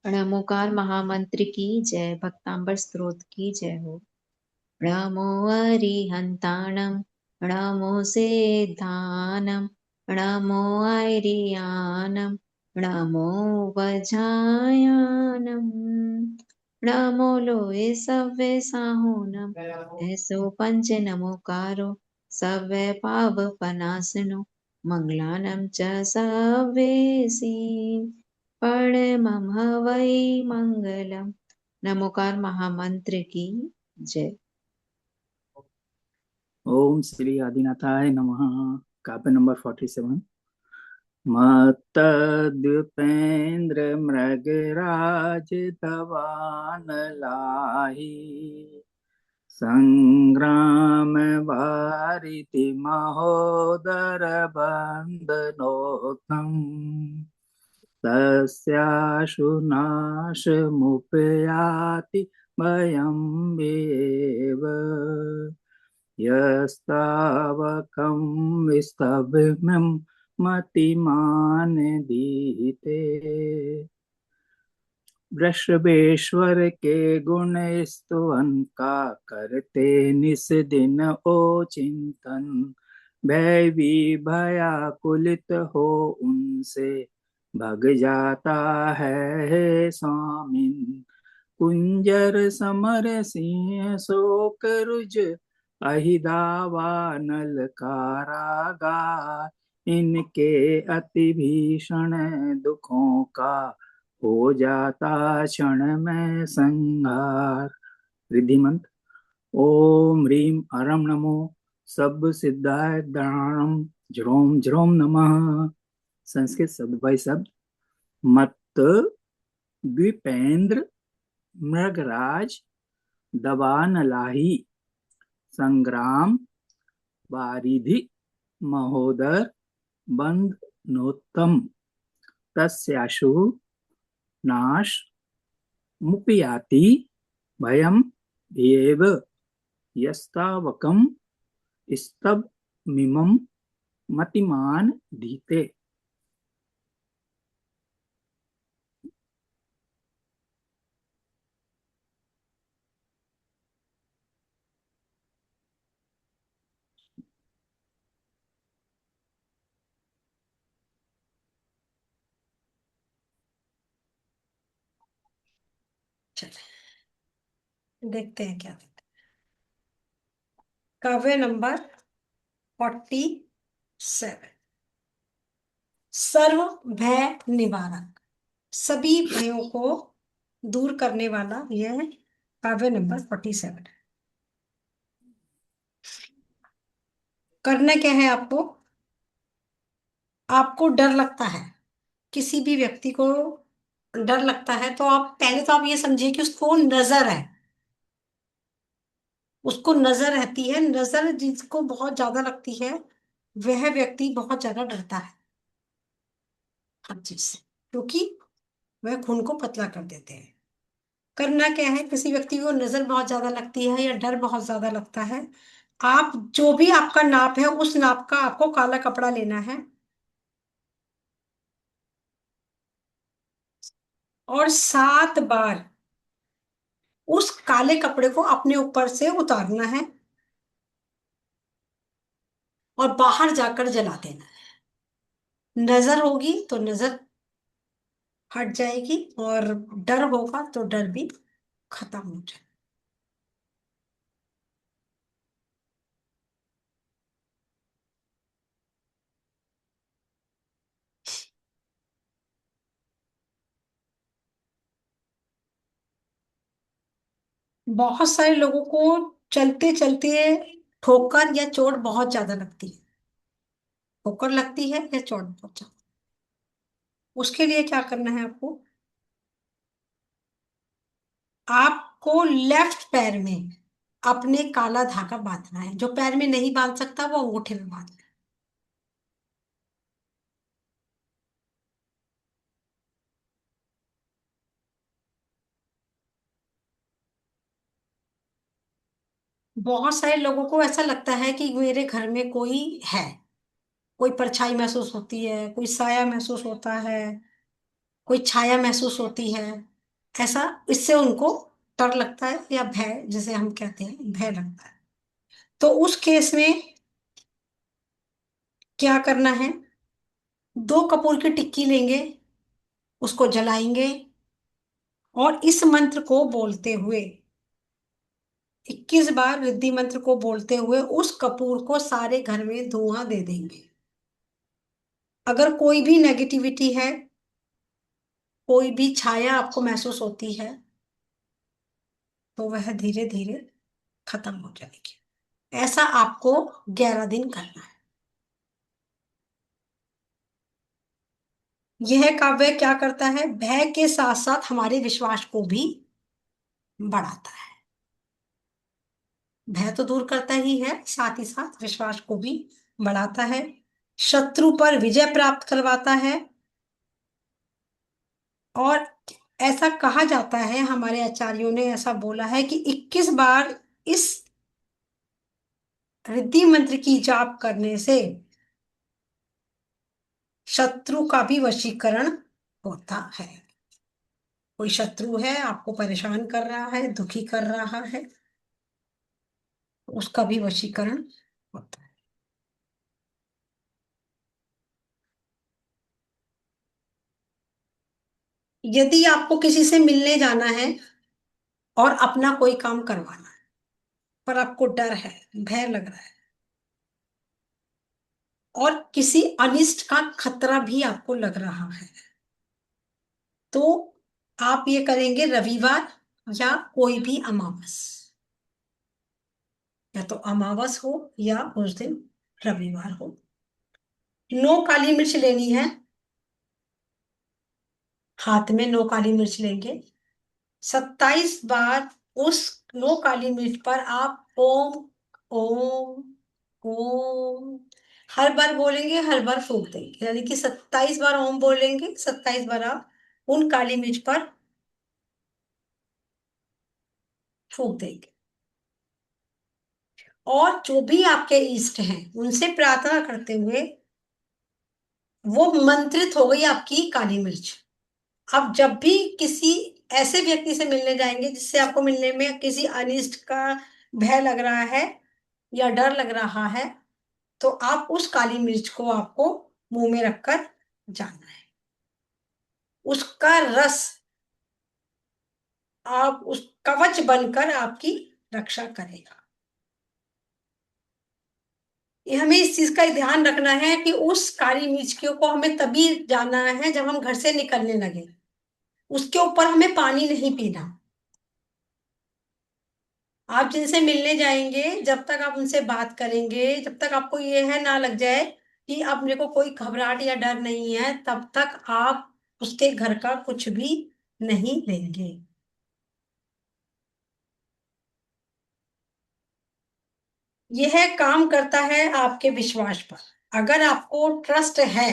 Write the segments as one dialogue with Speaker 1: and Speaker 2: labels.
Speaker 1: नमोकार महामंत्र की जय। भक्तांबर स्तोत्र की जय हो। नमो अरिहंताणं, नमो सिद्धानं, नमो ऐरियानं, नमो वज्रायानं, नमो लोये सव्ये साहुनं, ऐसो पंच नमोकारो सव्ये पावपनाशनो मंगलानं च सव्येसी परमं वै मंगलम। नमोकार महामंत्र की जय।
Speaker 2: ओम श्री आदिनाथाय नमः। काव्य नंबर 47। मत्तद्युपेन्द्र मृगराज तवान लाही, संग्राम वारिति महोदर बंदनोत्तम, तस्याशु नाशमुपयाति भयं एव, यस्तावकं विस्तभ्यं मतिमान दीते। वृषभेश्वर के गुण स्तुवन का करते निस दिन ओ चिंतन, भैवी भयाकुलित हो उनसे भग जाता है स्वामिन। कुंजर समर सिंह शोक रुज अहिदावा नल कारागार, इनके अति भीषण दुखों का हो जाता क्षण में संहार। रिद्धि मंत्र। ओम ह्रीम अरम नमो सब सिद्धाय दानम ज्रोम ज्रोम नमः। संस्कृत शब्द बाई शब्द। मत द्विपेंद्र मृगराज दवानलाही, संग्राम वारिधि महोदर बंधनोत्तम, तस्याशु नाश मुपयाति भयम एव, यस्तावकं स्तबमिमं मतिमान दीते।
Speaker 3: चले देखते हैं क्या देखते हैं। काव्य नंबर 47। सर्व भय निवारक, सभी भयों को दूर करने वाला यह काव्य नंबर 47 है। करना क्या है आपको? आपको डर लगता है, किसी भी व्यक्ति को डर लगता है, तो आप पहले तो आप ये समझिए कि उसको नजर है, उसको नजर रहती है। नजर जिसको बहुत ज्यादा लगती है वह व्यक्ति बहुत ज्यादा डरता है हर चीज से, क्योंकि वह खून को पतला कर देते हैं। करना क्या है, किसी व्यक्ति को नजर बहुत ज्यादा लगती है या डर बहुत ज्यादा लगता है, आप जो भी आपका नाप है उस नाप का आपको काला कपड़ा लेना है और 7 बार उस काले कपड़े को अपने ऊपर से उतारना है और बाहर जाकर जला देना है। नजर होगी तो नजर हट जाएगी और डर होगा तो डर भी खत्म हो जाएगा। बहुत सारे लोगों को चलते चलते ठोकर या चोट बहुत ज्यादा लगती है। ठोकर लगती है या चोट बहुत ज्यादा, उसके लिए क्या करना है आपको? आपको लेफ्ट पैर में अपने काला धागा बांधना है। जो पैर में नहीं बांध सकता वो अंगूठे में बांधना है। बहुत सारे लोगों को ऐसा लगता है कि मेरे घर में कोई है, कोई परछाई महसूस होती है, कोई साया महसूस होता है, कोई छाया महसूस होती है। ऐसा, इससे उनको डर लगता है या भय, जिसे हम कहते हैं भय लगता है। तो उस केस में क्या करना है, 2 कपूर की टिक्की लेंगे, उसको जलाएंगे, और इस मंत्र को बोलते हुए, 21 बार रिद्धि मंत्र को बोलते हुए उस कपूर को सारे घर में धुआं दे देंगे। अगर कोई भी नेगेटिविटी है, कोई भी छाया आपको महसूस होती है, तो वह धीरे धीरे खत्म हो जाएगी। ऐसा आपको 11 दिन करना है। यह काव्य क्या करता है, भय के साथ साथ हमारे विश्वास को भी बढ़ाता है। भय तो दूर करता ही है, साथ ही साथ विश्वास को भी बढ़ाता है, शत्रु पर विजय प्राप्त करवाता है। और ऐसा कहा जाता है, हमारे आचार्यों ने ऐसा बोला है कि 21 बार इस रिद्धि मंत्र की जाप करने से शत्रु का भी वशीकरण होता है। कोई शत्रु है, आपको परेशान कर रहा है, दुखी कर रहा है, उसका भी वशीकरण होता है। यदि आपको किसी से मिलने जाना है और अपना कोई काम करवाना है, पर आपको डर है, भय लग रहा है, और किसी अनिष्ट का खतरा भी आपको लग रहा है, तो आप ये करेंगे रविवार या कोई भी अमावस, या तो अमावस हो या उस दिन रविवार हो। 9 काली मिर्च लेनी है, हाथ में 9 काली मिर्च लेंगे। 27 बार उस 9 काली मिर्च पर आप ओम ओम ओम हर बार बोलेंगे, हर बार फूंक देंगे, यानी कि 27 बार ओम बोलेंगे, 27 बार आप उन काली मिर्च पर फूंक देंगे। और जो भी आपके इष्ट हैं उनसे प्रार्थना करते हुए वो मंत्रित हो गई आपकी काली मिर्च। आप जब भी किसी ऐसे व्यक्ति से मिलने जाएंगे जिससे आपको मिलने में किसी अनिष्ट का भय लग रहा है या डर लग रहा है, तो आप उस काली मिर्च को आपको मुंह में रखकर जाना है। उसका रस आप उस कवच बनकर आपकी रक्षा करेगा। ये हमें इस चीज का ध्यान रखना है कि उस काली मिर्च को हमें तभी जाना है जब हम घर से निकलने लगे। उसके ऊपर हमें पानी नहीं पीना। आप जिनसे मिलने जाएंगे, जब तक आप उनसे बात करेंगे, जब तक आपको ये है ना लग जाए कि अब मेरे को कोई घबराहट या डर नहीं है, तब तक आप उसके घर का कुछ भी नहीं लेंगे। यह काम करता है आपके विश्वास पर। अगर आपको ट्रस्ट है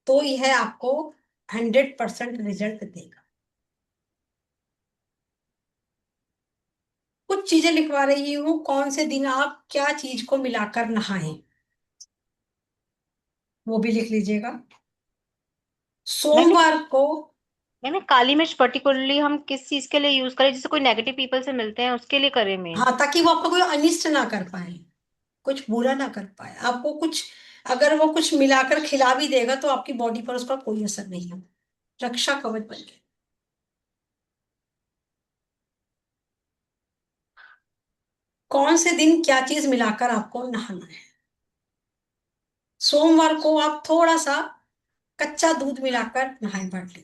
Speaker 3: तो यह आपको 100% रिजल्ट देगा। कुछ चीजें लिखवा रही हूं, कौन से दिन आप क्या चीज को मिलाकर नहाएं, वो भी लिख लीजिएगा।
Speaker 4: मैंने
Speaker 3: सोमवार को।
Speaker 4: मैंने काली मिर्च पर्टिकुलरली हम किस चीज के लिए यूज करें, जैसे कोई नेगेटिव पीपल से मिलते हैं उसके लिए करें मेन।
Speaker 3: हाँ, ताकि वो आपका कोई अनिष्ट ना कर पाए, कुछ बुरा ना कर पाए आपको कुछ। अगर वो कुछ मिलाकर खिला भी देगा तो आपकी बॉडी पर उसका कोई असर नहीं है, रक्षा कवच बन गया। कौन से दिन क्या चीज मिलाकर आपको नहाना है। सोमवार को आप थोड़ा सा कच्चा दूध मिलाकर नहाएं, बाटली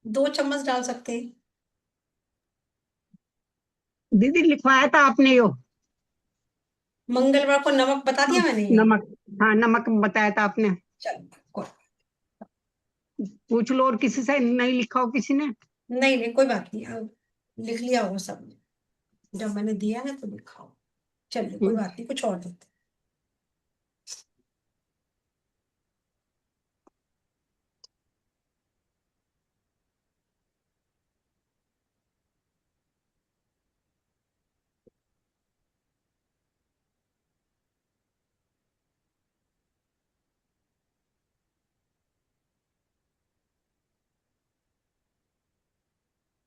Speaker 3: 2 चम्मच डाल सकते हैं।
Speaker 5: दीदी लिखवाया था आपने यो
Speaker 3: मंगलवार को नमक बता दिया मैंने ये।
Speaker 5: नमक। हाँ नमक बताया था आपने।
Speaker 3: चलो
Speaker 5: पूछ लो और किसी से नहीं लिखा हो किसी ने।
Speaker 3: नहीं नहीं, कोई बात नहीं, अब लिख लिया होगा सबने, जब मैंने दिया है तो लिखा हो। चलिए कोई बात नहीं, कुछ और देते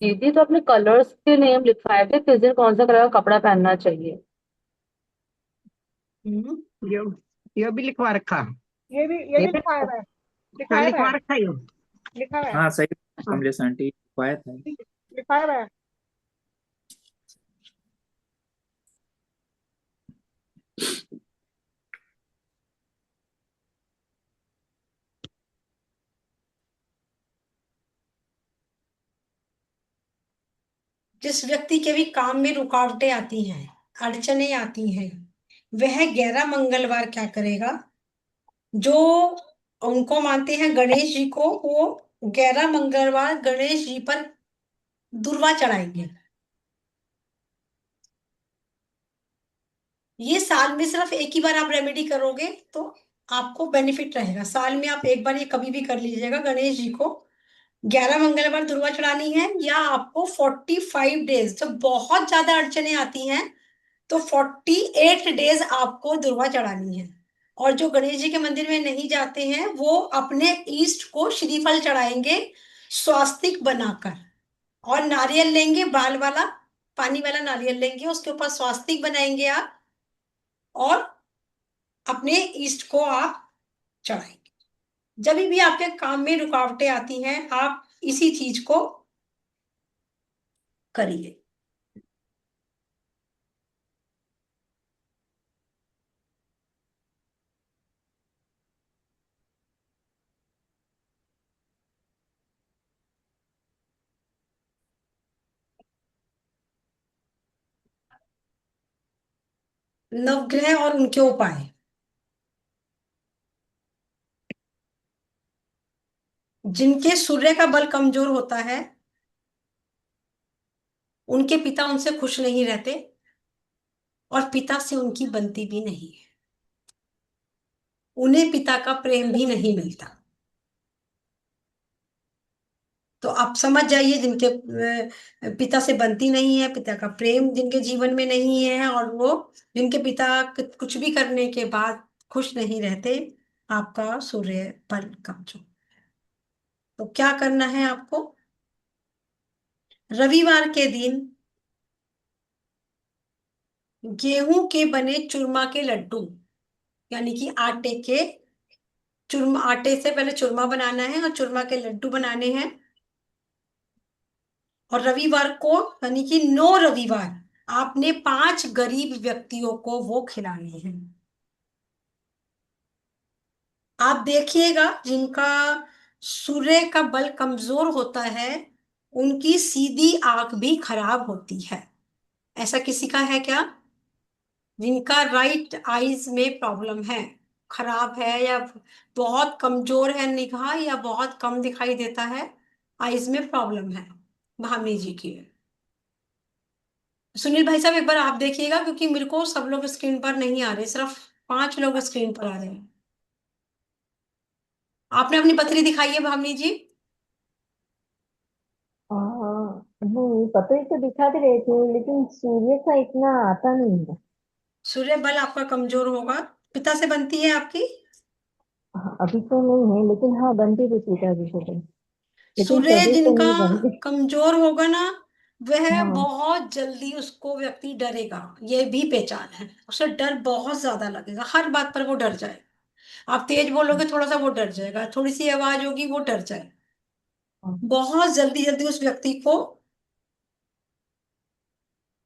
Speaker 6: दीदी तो अपने कलर्स के नेम लिखवाए थे, किस दिन कौन सा कलर का कपड़ा पहनना चाहिए।
Speaker 3: हम्म।
Speaker 5: यो यो भी लिखवा रखा।
Speaker 6: ये भी
Speaker 5: हाँ लिखवा रखा यो।
Speaker 2: हाँ सही,
Speaker 5: हाँ।
Speaker 2: कमलेश आंटी आया था।
Speaker 3: जिस व्यक्ति के भी काम में रुकावटें आती हैं, अड़चने आती हैं, वह 11 मंगलवार क्या करेगा? जो उनको मानते हैं गणेश जी को, वो 11 मंगलवार गणेश जी पर दुर्वा चढ़ाएंगे। ये साल में सिर्फ एक ही बार आप रेमेडी करोगे तो आपको बेनिफिट रहेगा। साल में आप एक बार ये कभी भी कर लीजिएगा। गणेश जी को 11 मंगलवार दुर्वा चढ़ानी है, या आपको 45 डेज, जब बहुत ज्यादा अड़चने आती हैं तो 48 डेज आपको दुर्वा चढ़ानी है। और जो गणेश जी के मंदिर में नहीं जाते हैं वो अपने ईष्ट को श्रीफल चढ़ाएंगे स्वास्तिक बनाकर, और नारियल लेंगे, बाल वाला पानी वाला नारियल लेंगे, उसके ऊपर स्वास्तिक बनाएंगे आप, और अपने ईष्ट को आप चढ़ाएंगे। जब भी आपके काम में रुकावटें आती हैं आप इसी चीज को करिए। नवग्रह और उनके उपाय। जिनके सूर्य का बल कमजोर होता है उनके पिता उनसे खुश नहीं रहते, और पिता से उनकी बनती भी नहीं है, उन्हें पिता का प्रेम भी नहीं मिलता। तो आप समझ जाइए, जिनके पिता से बनती नहीं है, पिता का प्रेम जिनके जीवन में नहीं है, और वो जिनके पिता कुछ भी करने के बाद खुश नहीं रहते, आपका सूर्य बल कमजोर। तो क्या करना है आपको? रविवार के दिन गेहूं के बने चूरमा के लड्डू, यानी कि आटे के चूरमा, आटे से पहले चूरमा बनाना है और चूरमा के लड्डू बनाने हैं। और रविवार को, यानी कि 9 रविवार, आपने 5 गरीब व्यक्तियों को वो खिलाने हैं। आप देखिएगा, जिनका सूर्य का बल कमजोर होता है उनकी सीधी आंख भी खराब होती है। ऐसा किसी का है क्या? जिनका राइट आईज में प्रॉब्लम है, खराब है, या बहुत कमजोर है निगाह, या बहुत कम दिखाई देता है, आईज में प्रॉब्लम है भावनी जी की। सुनील भाई साहब एक बार आप देखिएगा, क्योंकि मेरे को सब लोग स्क्रीन पर नहीं आ रहे, सिर्फ 5 लोग स्क्रीन पर आ रहे हैं। आपने अपनी पथरी दिखाई है भावनी जी?
Speaker 6: हाँ नहीं, पता ही तो दिखा भी रहे थे, लेकिन सूर्य का इतना आता नहीं है।
Speaker 3: सूर्य बल आपका कमजोर होगा। पिता से बनती है आपकी?
Speaker 6: हाँ, अभी तो नहीं है, लेकिन हाँ बनती थी पिताजी से तो, लेकिन
Speaker 3: सूर्य
Speaker 6: कभी तो
Speaker 3: जिनका
Speaker 6: नहीं बनती।
Speaker 3: कमजोर होगा ना, वह
Speaker 6: हाँ
Speaker 3: बहुत जल्दी उसको व्यक्ति डरेगा। ये भी पहचान है, उसे डर बहुत ज्यादा लगेगा, हर बात पर वो डर जाएगा। आप तेज बोलोगे थोड़ा सा वो डर जाएगा, थोड़ी सी आवाज होगी वो डर जाएगा।
Speaker 6: हाँ।
Speaker 3: बहुत जल्दी जल्दी उस व्यक्ति को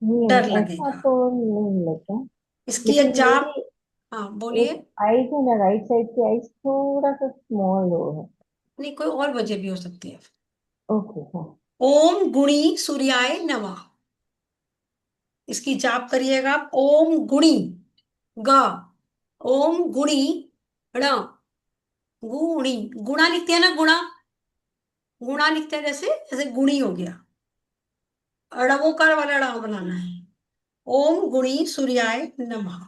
Speaker 3: डर
Speaker 6: नहीं ऐसा
Speaker 3: लगेगा।
Speaker 6: तो नहीं लगता,
Speaker 3: इसकी एक
Speaker 6: लेकिन
Speaker 3: जाप।
Speaker 6: मेरी
Speaker 3: हाँ बोलिए।
Speaker 6: एक आईज है ना, राइट साइड की आईज थोड़ा सा स्मॉल हो है।
Speaker 3: नहीं, कोई और वजह भी हो सकती है।
Speaker 6: ओके हाँ।
Speaker 3: ओम गुणी सूर्याय नमः, इसकी जाप करिएगा आप। ओम गुणी, ग, ओम गुणी, ण, गुणी, गुणा लिखते हैं ना, गुणा, गुणा लिखते हैं, जैसे जैसे गुणी हो गया, ड़वोकार वाला ड़ बनाना है। ओम गुणी सूर्याय नमः।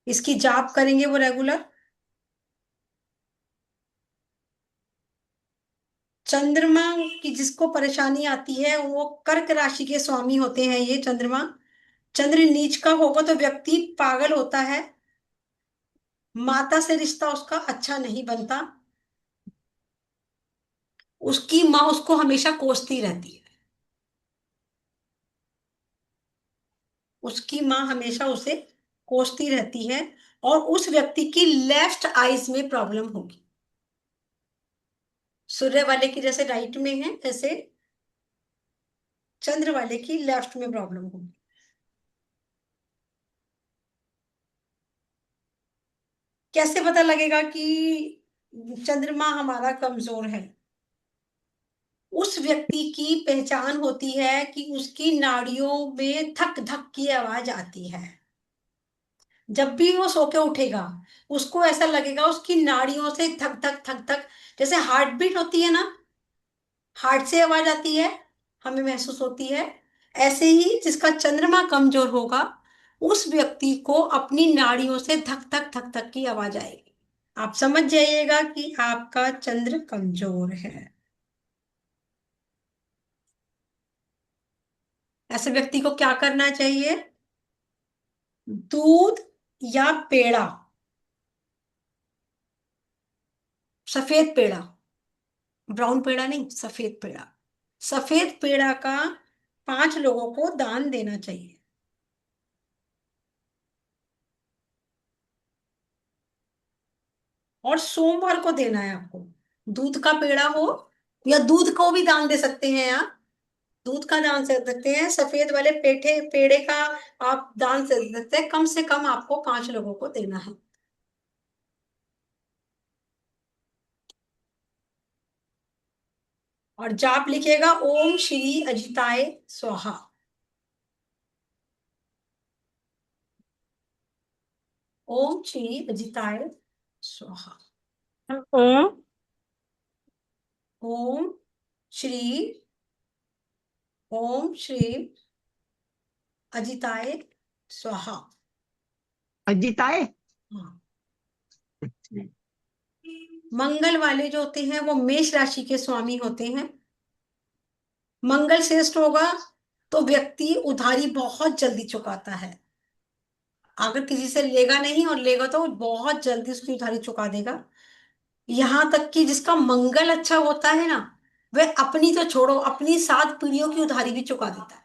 Speaker 3: इसकी जाप करेंगे वो रेगुलर। चंद्रमा की जिसको परेशानी आती है वो कर्क राशि के स्वामी होते हैं ये चंद्रमा। चंद्र नीच का होगा तो व्यक्ति पागल होता है, माता से रिश्ता उसका अच्छा नहीं बनता, उसकी माँ उसको हमेशा कोसती रहती है, उसकी माँ हमेशा उसे कोसती रहती है, और उस व्यक्ति की लेफ्ट आईज में प्रॉब्लम होगी। सूर्य वाले की जैसे राइट में है, ऐसे चंद्र वाले की लेफ्ट में प्रॉब्लम होगी। कैसे पता लगेगा कि चंद्रमा हमारा कमजोर है? उस व्यक्ति की पहचान होती है कि उसकी नाड़ियों में धक धक की आवाज आती है। जब भी वो सो के उठेगा, उसको ऐसा लगेगा उसकी नाड़ियों से धक धक धक धक, जैसे हार्ट बीट होती है ना, हार्ट से आवाज आती है, हमें महसूस होती है। ऐसे ही जिसका चंद्रमा कमजोर होगा, उस व्यक्ति को अपनी नाड़ियों से धक धक धक धक की आवाज आएगी। आप समझ जाइएगा कि आपका चंद्र कमजोर है। ऐसे व्यक्ति को क्या करना चाहिए? दूध या पेड़ा, सफेद पेड़ा, ब्राउन पेड़ा नहीं, सफेद पेड़ा, सफेद पेड़ा का 5 लोगों को दान देना चाहिए। और सोमवार को देना है आपको। दूध का पेड़ा हो, या दूध को भी दान दे सकते हैं आप, दूध का दान दे सकते हैं, सफेद वाले पेठे पेड़े का आप दान दे सकते हैं। कम से कम आपको 5 लोगों को देना है। और जाप लिखिएगा, ओम श्री अजिताय स्वाहा। ओम श्री अजिताय स्वाहा।
Speaker 4: ओम
Speaker 3: ओम श्री, ओम श्री अजिताय स्वाहा।
Speaker 5: अजिताए।
Speaker 3: हाँ। मंगल वाले जो होते हैं वो मेष राशि के स्वामी होते हैं। मंगल श्रेष्ठ होगा तो व्यक्ति उधारी बहुत जल्दी चुकाता है। अगर किसी से लेगा नहीं और लेगा तो बहुत जल्दी उसकी उधारी चुका देगा। यहां तक कि जिसका मंगल अच्छा होता है ना, वह अपनी तो छोड़ो, अपनी 7 पीढ़ियों की उधारी भी चुका देता है।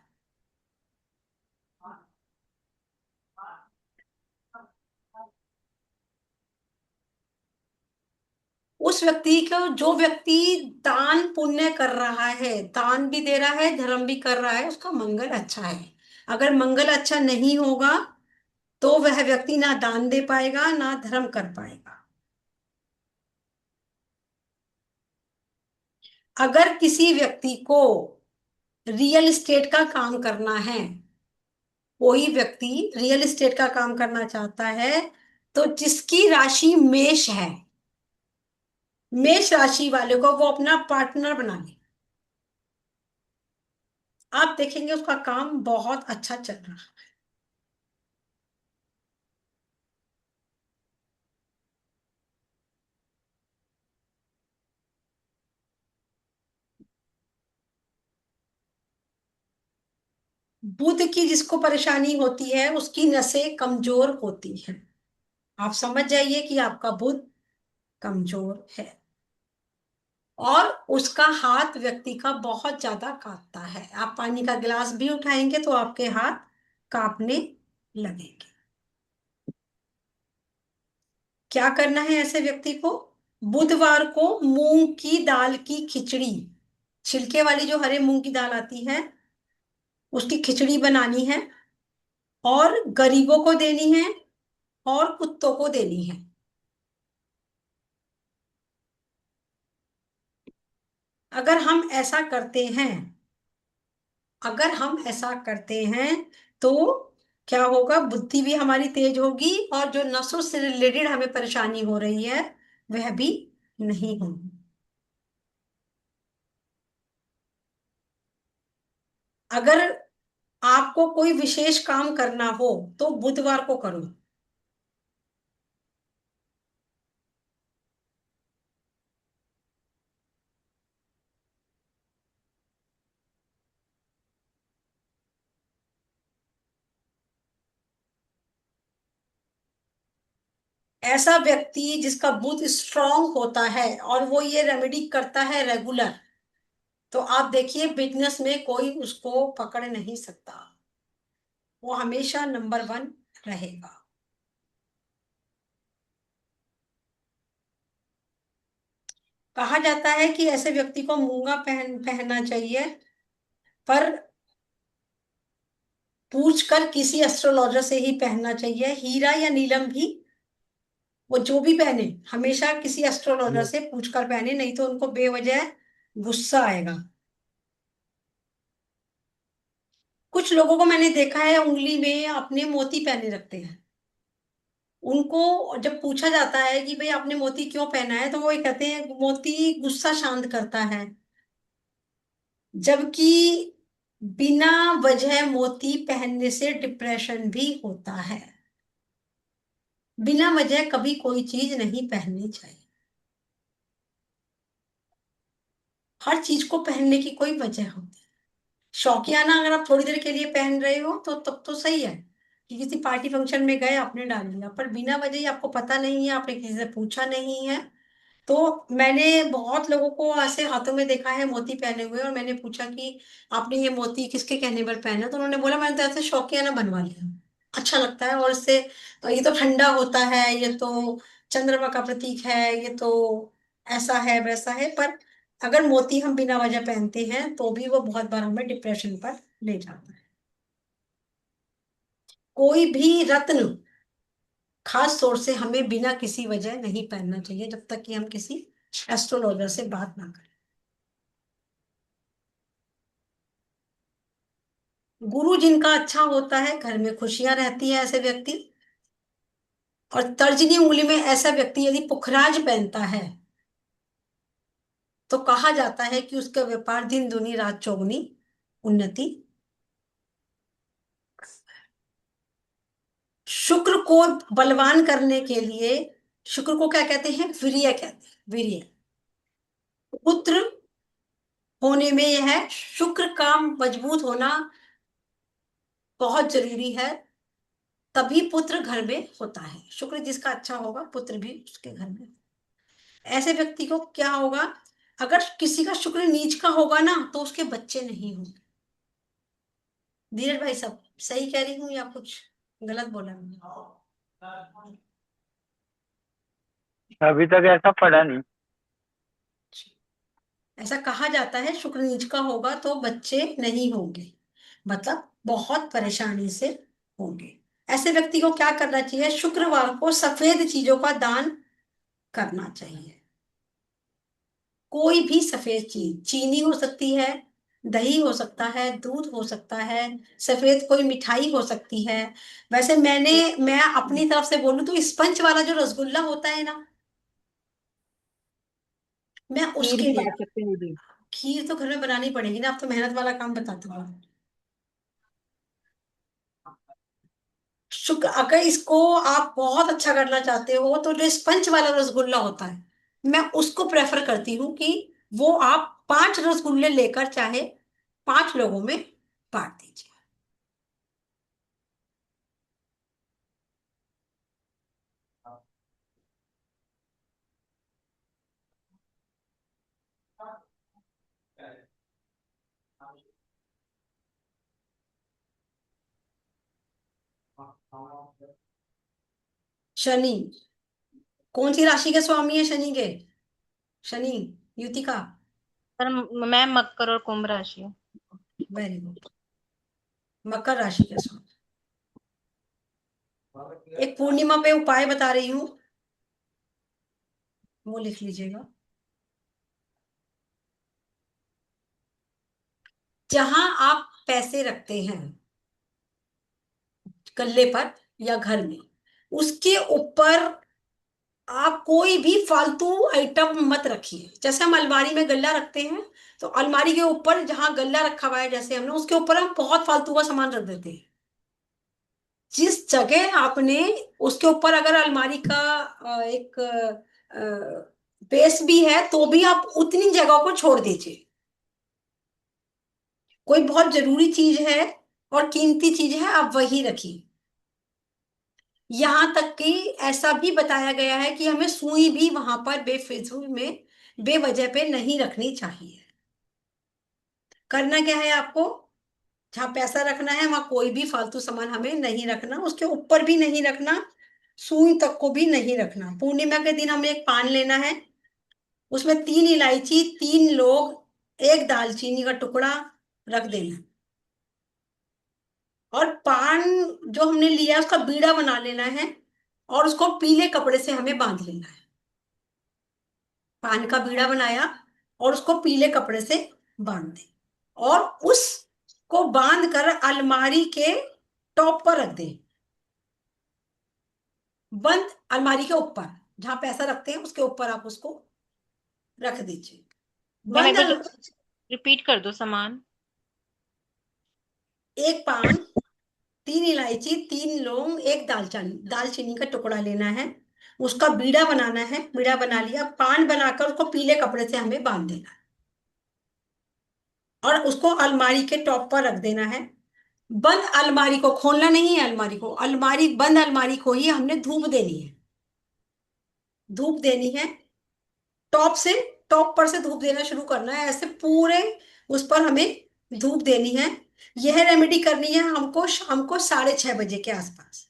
Speaker 3: उस व्यक्ति को, जो व्यक्ति दान पुण्य कर रहा है, दान भी दे रहा है, धर्म भी कर रहा है, उसका मंगल अच्छा है। अगर मंगल अच्छा नहीं होगा तो वह व्यक्ति ना दान दे पाएगा ना धर्म कर पाएगा। अगर किसी व्यक्ति को रियल एस्टेट का काम करना है, कोई व्यक्ति रियल एस्टेट का काम करना चाहता है, तो जिसकी राशि मेष है, मेष राशि वाले को वो अपना पार्टनर बना ले। आप देखेंगे उसका काम बहुत अच्छा चल रहा है। बुध की जिसको परेशानी होती है उसकी नसें कमजोर होती हैं। आप समझ जाइए कि आपका बुध कमजोर है, और उसका हाथ व्यक्ति का बहुत ज्यादा कांपता है। आप पानी का गिलास भी उठाएंगे तो आपके हाथ कांपने लगेंगे। क्या करना है ऐसे व्यक्ति को? बुधवार को मूंग की दाल की खिचड़ी, छिलके वाली जो हरे मूंग की दाल आती है, उसकी खिचड़ी बनानी है, और गरीबों को देनी है, और कुत्तों को देनी है। अगर हम ऐसा करते हैं, अगर हम ऐसा करते हैं तो क्या होगा? बुद्धि भी हमारी तेज होगी, और जो नसों से रिलेटेड हमें परेशानी हो रही है वह भी नहीं होगी। अगर आपको कोई विशेष काम करना हो तो बुधवार को करो। ऐसा व्यक्ति जिसका बुद्ध स्ट्रांग होता है और वो ये रेमेडी करता है रेगुलर, तो आप देखिए बिजनेस में कोई उसको पकड़ नहीं सकता, वो हमेशा नंबर 1 रहेगा। कहा जाता है कि ऐसे व्यक्ति को मूंगा पहनना चाहिए, पर पूछकर किसी एस्ट्रोलॉजर से ही पहनना चाहिए। हीरा या नीलम भी, वो जो भी पहने हमेशा किसी एस्ट्रोलॉजर से पूछकर पहने, नहीं तो उनको बेवजह गुस्सा आएगा। कुछ लोगों को मैंने देखा है उंगली में अपने मोती पहने रखते हैं। उनको जब पूछा जाता है कि भाई आपने मोती क्यों पहना है, तो वो ये कहते हैं मोती गुस्सा शांत करता है। जबकि बिना वजह मोती पहनने से डिप्रेशन भी होता है। बिना वजह कभी कोई चीज नहीं पहननी चाहिए। हर चीज को पहनने की कोई वजह होती है। शौकियाना अगर आप थोड़ी देर के लिए पहन रहे हो तो तब तो सही है कि किसी पार्टी फंक्शन में गए आपने डाल लिया, पर बिना वजह ही आपको पता नहीं है, आपने किसी से पूछा नहीं है। तो मैंने बहुत लोगों को ऐसे हाथों में देखा है मोती पहने हुए, और मैंने पूछा कि आपने ये मोती किसके कहने पर पहना, तो उन्होंने बोला मैंने तो ऐसे शौकियाना बनवा लिया, अच्छा लगता है। और इससे ये तो ठंडा होता है, ये तो चंद्रमा का प्रतीक है, ये तो ऐसा है वैसा है। पर अगर मोती हम बिना वजह पहनते हैं तो भी वो बहुत बार हमें डिप्रेशन पर ले जाता है। कोई भी रत्न खास तौर से हमें बिना किसी वजह नहीं पहनना चाहिए, जब तक कि हम किसी एस्ट्रोलॉजर से बात ना करें। गुरु जिनका अच्छा होता है, घर में खुशियां रहती है ऐसे व्यक्ति। और तर्जनी उंगली में ऐसा व्यक्ति यदि पुखराज पहनता है तो कहा जाता है कि उसका व्यापार दिन दूनी रात चौगुनी उन्नति। शुक्र को बलवान करने के लिए, शुक्र को क्या कहते हैं, वीर्य कहते हैं, वीर्य। पुत्र होने में यह है, शुक्र का मजबूत होना बहुत जरूरी है, तभी पुत्र घर में होता है। शुक्र जिसका अच्छा होगा पुत्र भी उसके घर में। ऐसे व्यक्ति को क्या होगा, अगर किसी का शुक्र नीच का होगा ना तो उसके बच्चे नहीं होंगे। धीरज भाई साहब सही कह रही हूँ या कुछ गलत बोला मैंने?
Speaker 7: अभी तक ऐसा पढ़ा नहीं।
Speaker 3: ऐसा कहा जाता है शुक्र नीच का होगा तो बच्चे नहीं होंगे, मतलब बहुत परेशानी से होंगे। ऐसे व्यक्ति को क्या करना चाहिए, शुक्रवार को सफेद चीजों का दान करना चाहिए। कोई भी सफेद चीज, चीनी हो सकती है, दही हो सकता है, दूध हो सकता है, सफेद कोई मिठाई हो सकती है। वैसे मैं अपनी तरफ से बोलूं तो स्पंज वाला जो रसगुल्ला होता है ना, मैं
Speaker 5: खीर
Speaker 3: उसके
Speaker 5: भी
Speaker 3: लिए।
Speaker 5: बना सकते हैं दीदी।
Speaker 3: खीर तो घर में बनानी पड़ेगी ना, आप तो मेहनत वाला काम बताते हो। शुक्र, अगर इसको आप बहुत अच्छा करना चाहते हो तो जो स्पंज वाला रसगुल्ला होता है, मैं उसको प्रेफर करती हूँ कि वो आप 5 रसगुल्ले लेकर चाहे 5 लोगों में बांट दीजिए। शनि, कौन सी राशि के स्वामी है शनि के? शनि युतिका।
Speaker 4: पर मैं मकर और कुंभ राशि हूँ।
Speaker 3: Very good. मकर राशि के स्वामी। एक पूर्णिमा पे उपाय बता रही हूँ, वो लिख लीजिएगा। जहां आप पैसे रखते हैं गल्ले पर या घर में, उसके ऊपर आप कोई भी फालतू आइटम मत रखिए। जैसे हम अलमारी में गल्ला रखते हैं, तो अलमारी के ऊपर जहां गल्ला रखा हुआ है जैसे हमने, उसके ऊपर हम बहुत फालतू का सामान रख देते हैं। जिस जगह आपने उसके ऊपर अगर अलमारी का एक बेस भी है तो भी आप उतनी जगह को छोड़ दीजिए। कोई बहुत जरूरी चीज है और कीमती चीज है, आप वही रखिए। यहाँ तक कि ऐसा भी बताया गया है कि हमें सुई भी वहां पर बेफिजूल में, बेवजह पे नहीं रखनी चाहिए। करना क्या है आपको, जहाँ पैसा रखना है वहां कोई भी फालतू सामान हमें नहीं रखना, उसके ऊपर भी नहीं रखना, सुई तक को भी नहीं रखना। पूर्णिमा के दिन हमें एक पान लेना है, उसमें 3 इलायची, 3 लौंग, एक दालचीनी का टुकड़ा रख देना, और पान जो हमने लिया है उसका बीड़ा बना लेना है, और उसको पीले कपड़े से हमें बांध लेना है। पान का बीड़ा बनाया और उसको पीले कपड़े से बांध दे, और उसको बांध कर अलमारी के टॉप पर रख दे, बंद अलमारी के ऊपर, जहां पैसा रखते हैं उसके ऊपर आप उसको रख दीजिए।
Speaker 4: मैम एक
Speaker 3: बंद
Speaker 4: बार रिपीट कर दो सामान।
Speaker 3: एक पान, 3 इलायची, 3 लौंग, एक दालचीनी, दालचीनी का टुकड़ा लेना है, उसका बीड़ा बनाना है, बीड़ा बना लिया, पान बनाकर उसको पीले कपड़े से हमें बांध देना है, और उसको अलमारी के टॉप पर रख देना है। बंद अलमारी को खोलना नहीं है, अलमारी को, अलमारी बंद अलमारी को ही हमने धूप देनी है, धूप देनी है टॉप से, टॉप पर से धूप देना शुरू करना है, ऐसे पूरे उस पर हमें धूप देनी है। यह रेमेडी करनी है हमको शाम को 6:30 बजे के आसपास।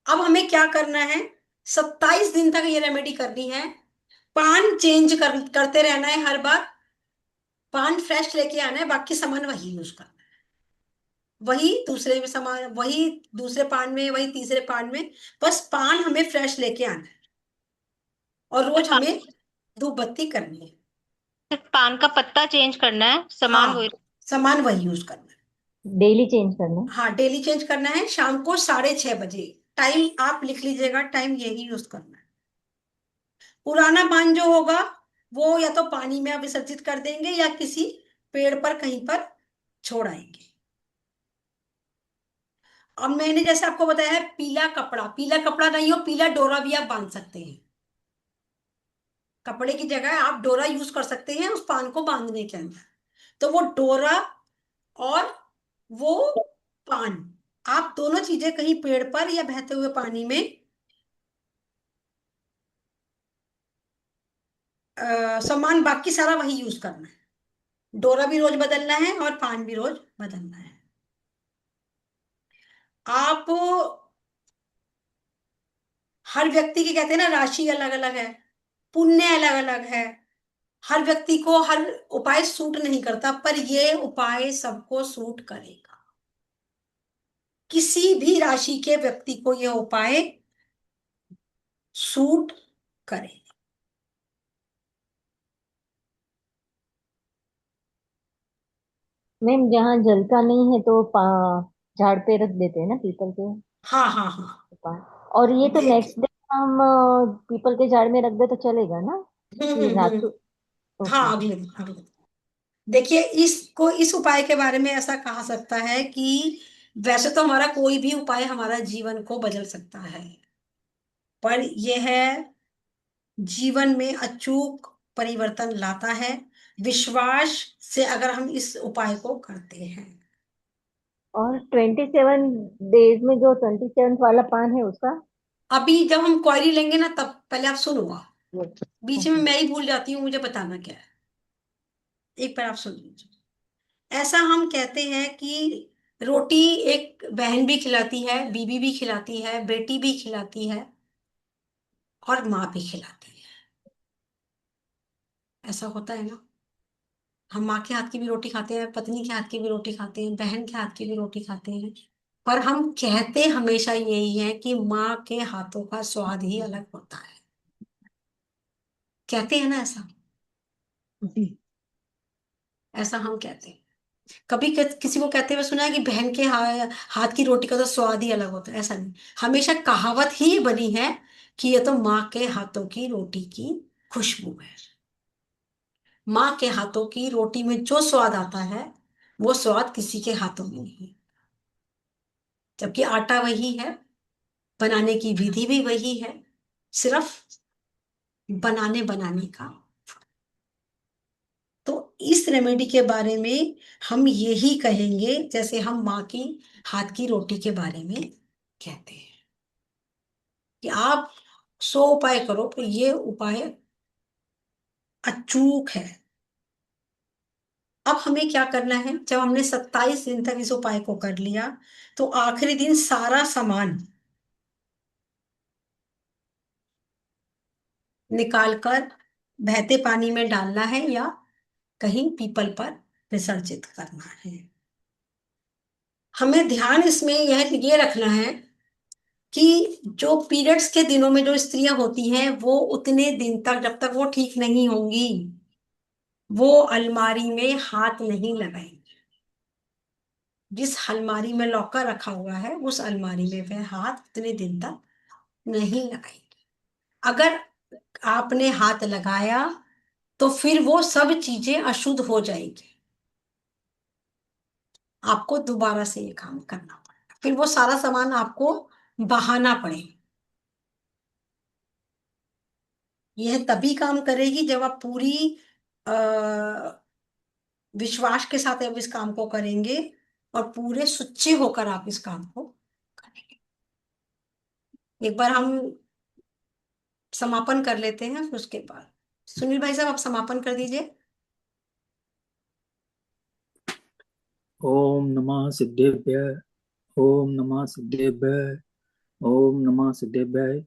Speaker 3: अब हमें क्या करना है, 27 दिन तक ये रेमेडी करनी है। पान चेंज करते रहना है हर बार, पान फ्रेश लेके आना है, बाकी सामान वही यूज करना है, वही दूसरे में सामान, वही दूसरे पान में, वही तीसरे पान में, बस पान हमें फ्रेश लेके आना है, और रोज
Speaker 4: सिर्फ
Speaker 3: हमें धूप बत्ती करनी है।
Speaker 4: सिर्फ पान का पत्ता चेंज करना है, सामान वही।
Speaker 3: हाँ, सामान वही यूज करना है।
Speaker 6: डेली चेंज करना है।
Speaker 3: हाँ, डेली चेंज करना है, शाम को 6:30 बजे। टाइम आप लिख लीजिएगा, टाइम यही यूज करना है। पुराना पान जो होगा वो या तो पानी में आप विसर्जित कर देंगे, या किसी पेड़ पर कहीं पर छोड़ आएंगे। अब मैंने जैसे आपको बताया है, पीला कपड़ा, पीला कपड़ा नहीं हो, पीला डोरा भी आप बांध सकते हैं, कपड़े की जगह आप डोरा यूज कर सकते हैं उस पान को बांधने के अंदर। तो वो डोरा और वो पान, आप दोनों चीजें कहीं पेड़ पर या बहते हुए पानी में, सामान बाकी सारा वही यूज करना है। डोरा भी रोज बदलना है और पान भी रोज बदलना है। आप, हर व्यक्ति की कहते हैं ना राशि अलग अलग है, पुण्य अलग अलग है, हर व्यक्ति को हर उपाय सूट नहीं करता, पर ये उपाय सबको सूट करेगा। किसी भी राशि के व्यक्ति को यह उपाय सूट करे।
Speaker 6: मैम जहाँ जल का नहीं है तो झाड़ पे रख देते हैं ना पीपल के
Speaker 3: हाँ हाँ हाँ।
Speaker 6: पास। और ये तो
Speaker 3: देख,
Speaker 6: नेक्स्ट डे हम पीपल के झाड़ में रख दे तो चलेगा ना, कि रात को? ओके।
Speaker 3: हाँ, अगले दिन, अगले दिन। देखिए, इसको, इस उपाय के बारे में ऐसा कहा सकता है कि वैसे तो हमारा कोई भी उपाय हमारा जीवन को बदल सकता है, पर यह जीवन में अचूक परिवर्तन लाता है, विश्वास से अगर हम इस उपाय को करते हैं।
Speaker 6: और 27 डेज में जो 27th वाला पान है उसका?
Speaker 3: अभी जब हम क्वारी लेंगे ना, तब पहले आप सुनो, बीच में
Speaker 6: ओके।
Speaker 3: मैं ही भूल जाती हूँ, मुझे बताना क्या है, एक बार आप सुन लीजिए। ऐसा हम कहते हैं कि रोटी एक बहन भी खिलाती है, बीबी भी खिलाती है, बेटी भी खिलाती है, और माँ भी खिलाती है। ऐसा होता है ना, हम माँ के हाथ की भी रोटी खाते हैं, पत्नी के हाथ की भी रोटी खाते हैं, बहन के हाथ की भी रोटी खाते हैं, पर हम कहते हमेशा यही है कि माँ के हाथों का स्वाद ही अलग होता है। कहते हैं ना ऐसा,
Speaker 5: जी।
Speaker 3: ऐसा हम कहते हैं। कभी किसी को कहते हुए सुना है कि बहन के हाथ की रोटी का तो स्वाद ही अलग होता है? ऐसा नहीं, हमेशा कहावत ही बनी है कि ये तो माँ के हाथों की रोटी की खुशबू है। माँ के हाथों की रोटी में जो स्वाद आता है, वो स्वाद किसी के हाथों में नहीं। जबकि आटा वही है, बनाने की विधि भी वही है, सिर्फ बनाने बनाने का। तो इस इस रेमेडी के बारे में हम यही कहेंगे जैसे हम माँ की हाथ की रोटी के बारे में कहते हैं कि आप 100 उपाय करो पर ये उपाय अचूक है। अब हमें क्या करना है, जब हमने 27 दिन तक इस उपाय को कर लिया तो आखिरी दिन सारा सामान निकालकर बहते पानी में डालना है या कहीं पीपल पर विसर्जित करना है। हमें ध्यान इसमें ये रखना है कि जो पीरियड्स के दिनों में जो स्त्रियां होती हैं वो उतने दिन तक, जब तक वो ठीक नहीं होंगी, वो अलमारी में हाथ नहीं लगाएंगी। जिस अलमारी में लॉकर रखा हुआ है उस अलमारी में वह हाथ उतने दिन तक नहीं लगाएंगी। अगर आपने हाथ लगाया तो फिर वो सब चीजें अशुद्ध हो जाएगी। आपको दोबारा से ये काम करना पड़ेगा, फिर वो सारा सामान आपको बहाना पड़ेगा। यह तभी काम करेगी जब आप पूरी आ, विश्वास के साथ आप इस काम को करेंगे और पूरे सुच्चे होकर आप इस काम को करेंगे। एक बार हम समापन कर लेते हैं, फिर उसके बाद सुनील भाई साहब आप समापन कर दीजिए।
Speaker 2: ओम नमः सिद्धेभ्य, ओम नमः सिद्धेभ्य, ओम नमः सिद्धेभ्य।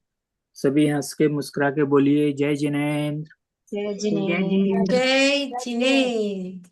Speaker 2: सभी हंस के मुस्कुरा के बोलिए जय जिनेन्द्र।
Speaker 1: जय
Speaker 5: जय
Speaker 1: जिनेन्द्र।
Speaker 5: जिनेन्द्र।
Speaker 3: जय जिनेन्द्र।